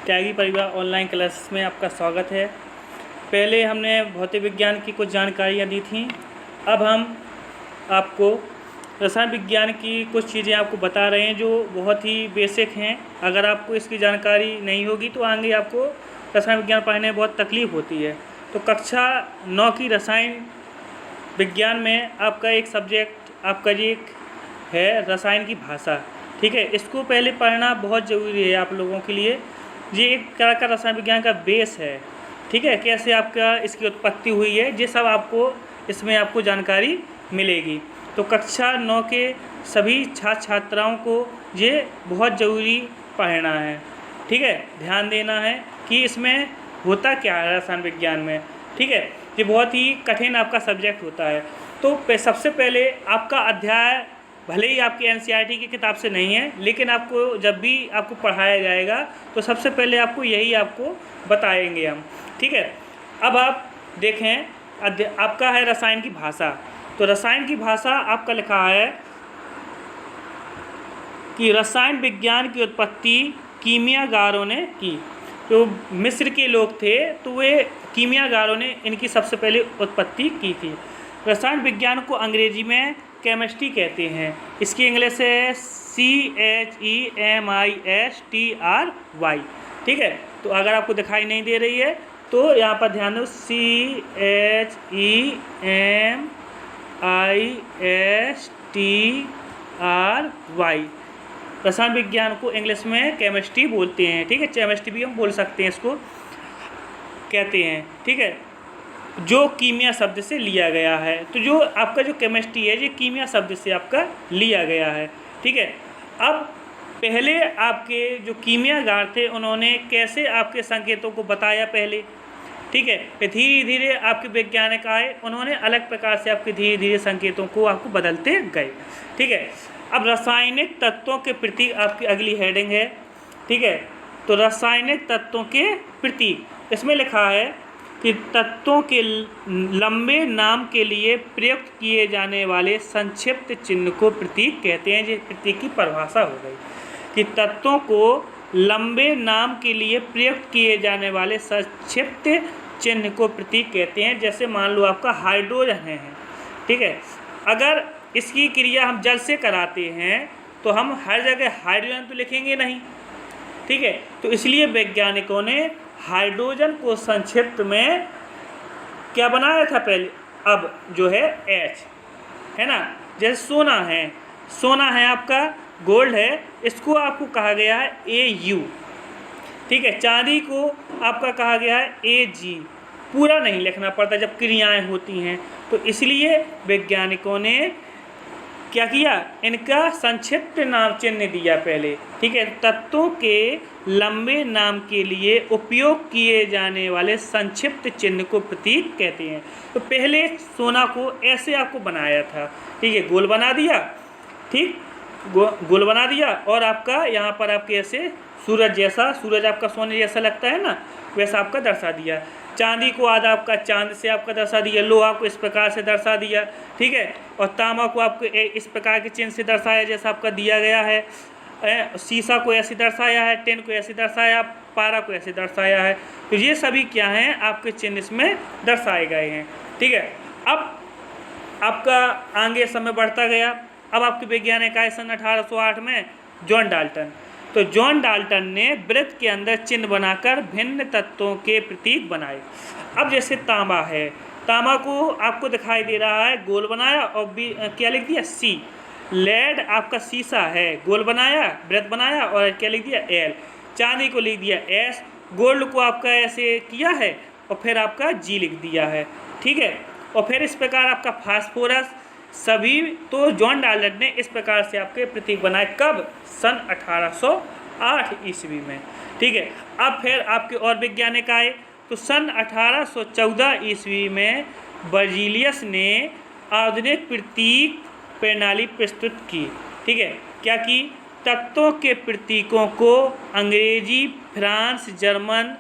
त्यागी परिवार online classes में आपका स्वागत है। पहले हमने भौतिक विज्ञान की कुछ जानकारियाँ दी थी। अब हम आपको रसायन विज्ञान की कुछ चीज़ें आपको बता रहे हैं जो बहुत ही बेसिक हैं। अगर आपको इसकी जानकारी नहीं होगी तो आगे आपको रसायन विज्ञान पढ़ने में बहुत तकलीफ़ होती है। तो कक्षा 9 की रसायन विज्ञान में आपका एक सब्जेक्ट आपका ये है रसायन की भाषा। ठीक है, इसको पहले पढ़ना बहुत ज़रूरी है आप लोगों के लिए। ये एक तरह का रसायन विज्ञान का बेस है। ठीक है, कैसे आपका इसकी उत्पत्ति हुई है ये सब आपको इसमें आपको जानकारी मिलेगी। तो कक्षा 9 के सभी छात्र छात्राओं को ये बहुत ज़रूरी पढ़ना है। ठीक है, ध्यान देना है कि इसमें होता क्या है रसायन विज्ञान में। ठीक है, ये बहुत ही कठिन आपका सब्जेक्ट होता है। तो सबसे पहले आपका अध्याय भले ही आपकी एनसीईआरटी की किताब से नहीं है, लेकिन आपको जब भी आपको पढ़ाया जाएगा तो सबसे पहले आपको यही आपको बताएंगे हम। ठीक है, अब आप देखें आपका है रसायन की भाषा। तो रसायन की भाषा आपका लिखा है कि रसायन विज्ञान की उत्पत्ति कीमियागारों ने की। जो मिस्र के लोग थे तो वे कीमियागारों ने इनकी सबसे पहले उत्पत्ति की थी। रसायन विज्ञान को अंग्रेजी में केमिस्ट्री कहते हैं। इसकी इंग्लिश है CHEMISTRY। ठीक है, तो अगर आपको दिखाई नहीं दे रही है तो यहाँ पर ध्यान दो, CHEMISTRY। रसायन विज्ञान को इंग्लिश में केमिस्ट्री बोलते हैं। ठीक है, केमिस्ट्री भी हम बोल सकते हैं, इसको कहते हैं। ठीक है, जो कीमिया शब्द से लिया गया है। तो जो आपका जो केमिस्ट्री है ये कीमिया शब्द से आपका लिया गया है। ठीक है, अब पहले आपके जो कीमियागार थे उन्होंने कैसे आपके संकेतों को बताया पहले। ठीक है, फिर धीरे धीरे आपके वैज्ञानिक आए, उन्होंने अलग प्रकार से आपके धीरे धीरे संकेतों को आपको बदलते गए। ठीक है, अब रासायनिक तत्वों के प्रतीक आपकी अगली हेडिंग है। ठीक है, तो रासायनिक तत्वों के प्रतीक इसमें लिखा है कि तत्वों के लंबे नाम के लिए प्रयुक्त किए जाने वाले संक्षिप्त चिन्ह को प्रतीक कहते हैं। ये प्रतीक की परिभाषा हो गई कि तत्वों को लंबे नाम के लिए प्रयुक्त किए जाने वाले संक्षिप्त चिन्ह को प्रतीक कहते हैं। जैसे मान लो आपका हाइड्रोजन है। ठीक है, अगर इसकी क्रिया हम जल से कराते हैं तो हम हर जगह हाइड्रोजन तो लिखेंगे नहीं। ठीक है, तो इसलिए वैज्ञानिकों ने हाइड्रोजन को संक्षिप्त में क्या बनाया था पहले, अब जो है H है ना। जैसे सोना है आपका, गोल्ड है, इसको आपको कहा गया है AU। ठीक है, चांदी को आपका कहा गया है AG। पूरा नहीं लिखना पड़ता जब क्रियाएं होती हैं, तो इसलिए वैज्ञानिकों ने क्या किया, इनका संक्षिप्त नाम चिन्ह दिया पहले। ठीक है, तत्वों के लंबे नाम के लिए उपयोग किए जाने वाले संक्षिप्त चिन्ह को प्रतीक कहते हैं। तो पहले सोना को ऐसे आपको बनाया था। ठीक है, गोल बना दिया। ठीक, गोल बना दिया और आपका यहाँ पर आपके ऐसे सूरज आपका सोने जैसा लगता है ना, वैसा आपका दर्शा दिया। चांदी को आधा आपका चांद से आपका दर्शा दिया, लोहा को इस प्रकार से दर्शा दिया। ठीक है, और तांबा को आपको इस प्रकार के चिन्ह से दर्शाया जैसा आपका दिया गया है। शीशा को ऐसे दर्शाया है, टिन को ऐसे दर्शाया, पारा को ऐसे दर्शाया है। तो ये सभी क्या हैं, आपके चिन्ह इसमें दर्शाए गए हैं। ठीक है, अब आपका आगे समय बढ़ता गया। अब आपके वैज्ञानिक आए सन 1808 में जॉन डाल्टन। तो जॉन डाल्टन ने वृत्त के अंदर चिन्ह बनाकर भिन्न तत्वों के प्रतीक बनाए। अब जैसे तांबा है, तांबा को आपको दिखाई दे रहा है, गोल बनाया और क्या लिख दिया C। लेड आपका शीशा है, गोल बनाया, वृत्त बनाया और क्या लिख दिया L। चांदी को लिख दिया S। गोल्ड को आपका ऐसे किया है और फिर आपका G लिख दिया है। ठीक है, और फिर इस प्रकार आपका फास्फोरस सभी, तो जॉन डाल्टन ने इस प्रकार से आपके प्रतीक बनाए। कब, सन 1808 ईस्वी में। ठीक है, अब फिर आपके और वैज्ञानिक आए। तो सन 1814 ईस्वी में बर्जीलियस ने आधुनिक प्रतीक प्रणाली प्रस्तुत की। ठीक है, क्या की, तत्वों के प्रतीकों को अंग्रेजी, फ्रांस, जर्मन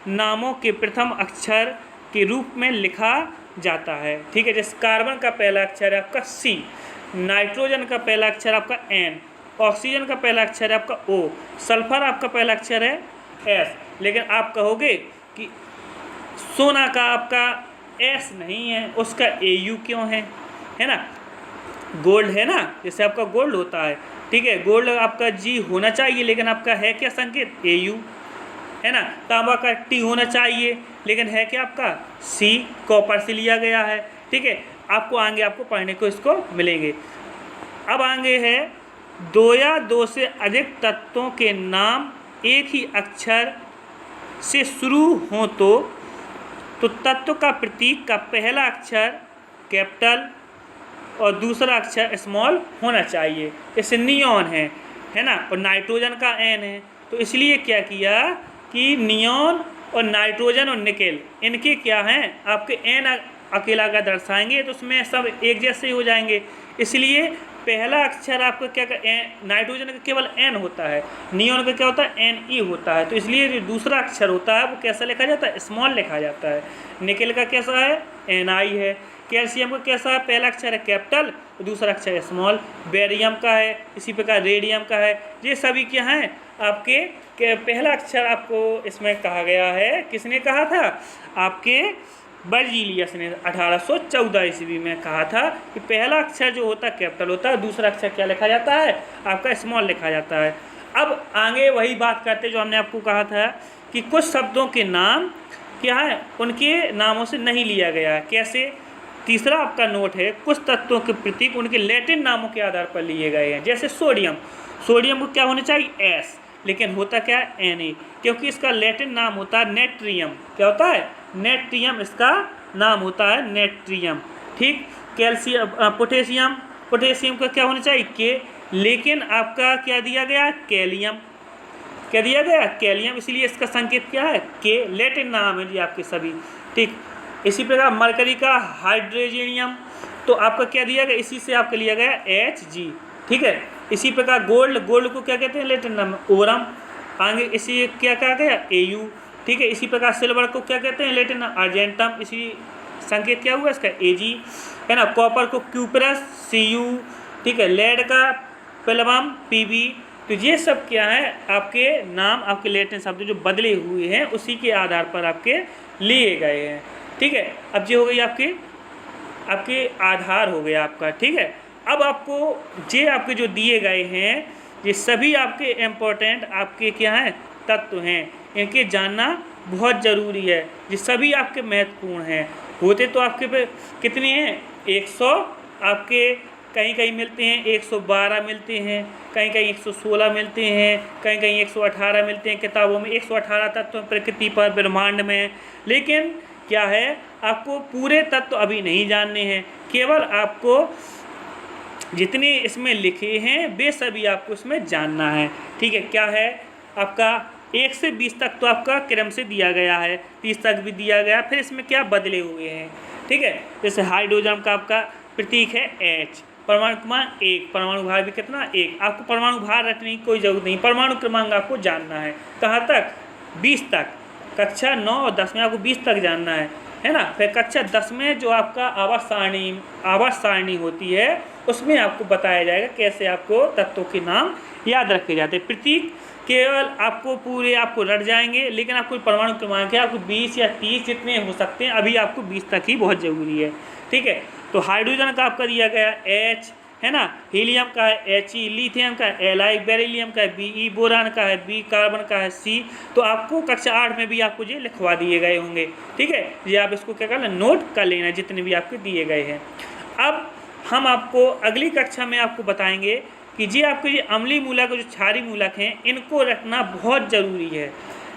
नामों के प्रथम अक्षर के रूप में लिखा जाता है। ठीक है, जैसे कार्बन का पहला अक्षर है आपका C, नाइट्रोजन का पहला अक्षर आपका N, ऑक्सीजन का पहला अक्षर है आपका O, सल्फर आपका पहला अक्षर है एस, लेकिन आप कहोगे कि सोना का आपका एस नहीं है, उसका AU क्यों है ना। गोल्ड है ना, जैसे आपका गोल्ड होता है, ठीक है, गोल्ड आपका G होना चाहिए, लेकिन आपका है क्या संकेत, AU है ना। तांबा का T होना चाहिए, लेकिन है क्या आपका C, कॉपर से लिया गया है, ठीक है। आपको आगे आपको पढ़ने को इसको मिलेंगे। अब आगे है दो या दो से अधिक तत्वों के नाम एक ही अक्षर से शुरू हो तो तत्व का प्रतीक का पहला अक्षर कैपिटल और दूसरा अक्षर स्मॉल होना चाहिए। जैसे नियॉन है ना, और नाइट्रोजन का N है, तो इसलिए क्या किया कि नियॉन और नाइट्रोजन और निकेल इनके क्या हैं, आपके N अकेला अगर दर्शाएंगे तो उसमें सब एक जैसे ही हो जाएंगे। इसलिए पहला अक्षर आपका क्या नाइट्रोजन का केवल N होता है, नियॉन का क्या होता है Ne होता है, तो इसलिए जो दूसरा अक्षर होता है वो कैसा लिखा जाता है, स्मॉल लिखा जाता है। निकेल का कैसा है, Ni है। कैल्शियम का कैसा है, पहला अक्षर है कैपिटल, दूसरा अक्षर है स्मॉल। बेरियम का है, इसी प्रकार रेडियम का है। ये सभी क्या हैं आपके पहला अक्षर आपको इसमें कहा गया है, किसने कहा था, आपके बर्जीलियस ने 1814 ईस्वी में कहा था कि पहला अक्षर जो होता है कैपिटल होता है, दूसरा अक्षर क्या लिखा जाता है, आपका स्मॉल लिखा जाता है। अब आगे वही बात करते जो हमने आपको कहा था कि कुछ शब्दों के नाम क्या है, उनके नामों से नहीं लिया गया है। कैसे, तीसरा आपका नोट है, कुछ तत्वों के प्रतीक उनके लैटिन नामों के आधार पर लिए गए हैं। जैसे सोडियम, सोडियम को क्या होना चाहिए S, लेकिन होता क्या है Na, क्योंकि इसका लैटिन नाम होता है नेट्रियम। क्या होता है, नेट्रियम, इसका नाम होता है नेट्रियम, ठीक। कैल्शियम, पोटेशियम, पोटेशियम का क्या होना चाहिए K, लेकिन आपका क्या दिया गया, कैलियम, क्या दिया गया, कैलियम, इसलिए इसका संकेत क्या है K, लैटिन नाम है जी आपके सभी, ठीक। इसी प्रकार मरकरी का हाइड्रोजेनियम, तो आपका क्या दिया गया, इसी से आपका लिया गया Hg, ठीक है। इसी प्रकार गोल्ड, गोल्ड को क्या कहते हैं लैटिन नाम ओरम, आगे इसी क्या कहा गया AU, ठीक है। इसी प्रकार सिल्वर को क्या कहते हैं लैटिन नाम अर्जेंटम, इसी संकेत क्या हुआ इसका Ag, है ना। कॉपर को क्यूपरस Cu, ठीक है। लेड का पेलवम Pb, तो ये सब क्या है आपके नाम, आपके लैटिन शब्द जो बदले हुए हैं उसी के आधार पर आपके लिए गए हैं, ठीक है। अब ये हो गई आपके आधार हो गया आपका, ठीक है। अब आपको ये आपके जो दिए गए हैं ये सभी आपके इम्पोर्टेंट आपके क्या हैं तत्व हैं, इनके जानना बहुत ज़रूरी है। ये सभी आपके महत्वपूर्ण हैं। होते तो आपके पे कितने हैं, 100 आपके कहीं कहीं मिलते हैं, 112 मिलते हैं, कहीं कहीं 116 मिलते हैं, कहीं कहीं 118 मिलते हैं किताबों में। 118 तत्व प्रकृति पर, ब्रह्मांड में। लेकिन क्या है, आपको पूरे तत्व अभी नहीं जानने हैं, केवल आपको जितने इसमें लिखे हैं वे सभी आपको इसमें जानना है, ठीक है। क्या है आपका 1 से 20 तक तो आपका क्रम से दिया गया है, 30 तक भी दिया गया, फिर इसमें क्या बदले हुए हैं, ठीक है। जैसे हाइड्रोजन का आपका प्रतीक है H, परमाणु क्रमांक 1, परमाणु भार भी कितना 1। आपको परमाणु भार रखने की कोई जरूरत नहीं, परमाणु क्रमांक आपको जानना है। कहाँ तक, 20 तक। कक्षा 9 और 10 में आपको 20 तक जानना है ना। फिर कक्षा 10 में जो आपका आवर्त सारणी होती है उसमें आपको बताया जाएगा कैसे आपको तत्वों के नाम याद रखे जाते हैं। प्रतीक केवल आपको पूरे आपको रट जाएंगे, लेकिन आपको परमाणु क्रमांक है आपको 20 या 30 जितने हो सकते हैं, अभी आपको 20 तक ही बहुत ज़रूरी है, ठीक है। तो हाइड्रोजन का आपका दिया गया H, है ना। हीलियम का है He, लिथियम का है Li, बेरिलियम का है Be, बोरान का है B, कार्बन का है C। तो आपको कक्षा 8 में भी आपको ये लिखवा दिए गए होंगे, ठीक है। ये आप इसको क्या करना, नोट कर लेना जितने भी आपके दिए गए हैं। अब हम आपको अगली कक्षा में आपको बताएंगे कि जी आपके ये अम्लीय मूलक और जो क्षारीय मूलक हैं इनको रखना बहुत ज़रूरी है,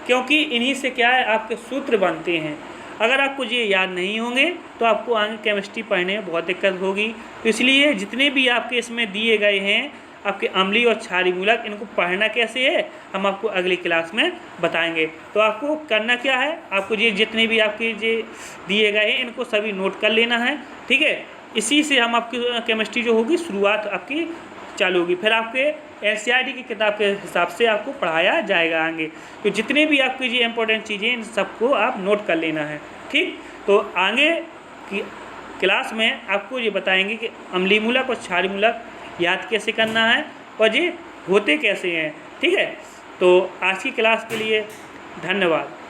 क्योंकि इन्हीं से क्या है आपके सूत्र बनते हैं। अगर आपको ये याद नहीं होंगे तो आपको आगे केमिस्ट्री पढ़ने में बहुत दिक्कत होगी। तो इसलिए जितने भी आपके इसमें दिए गए हैं आपके अम्लीय और क्षारीय मूलक, इनको पढ़ना कैसे है हम आपको अगली क्लास में बताएंगे। तो आपको करना क्या है, आपको ये जितने भी आपके ये दिए गए हैं इनको सभी नोट कर लेना है, ठीक है। इसी से हम आपकी केमिस्ट्री जो होगी शुरुआत आपकी चालू होगी, फिर आपके NCERT की किताब के हिसाब से आपको पढ़ाया जाएगा आगे। तो जितने भी आपकी ये इंपॉर्टेंट चीज़ें इन सबको आप नोट कर लेना है, ठीक। तो आगे की क्लास में आपको ये बताएंगे कि अम्लीय मूलक और क्षारीय मूलक याद कैसे करना है और ये होते कैसे हैं, ठीक है। तो आज की क्लास के लिए धन्यवाद।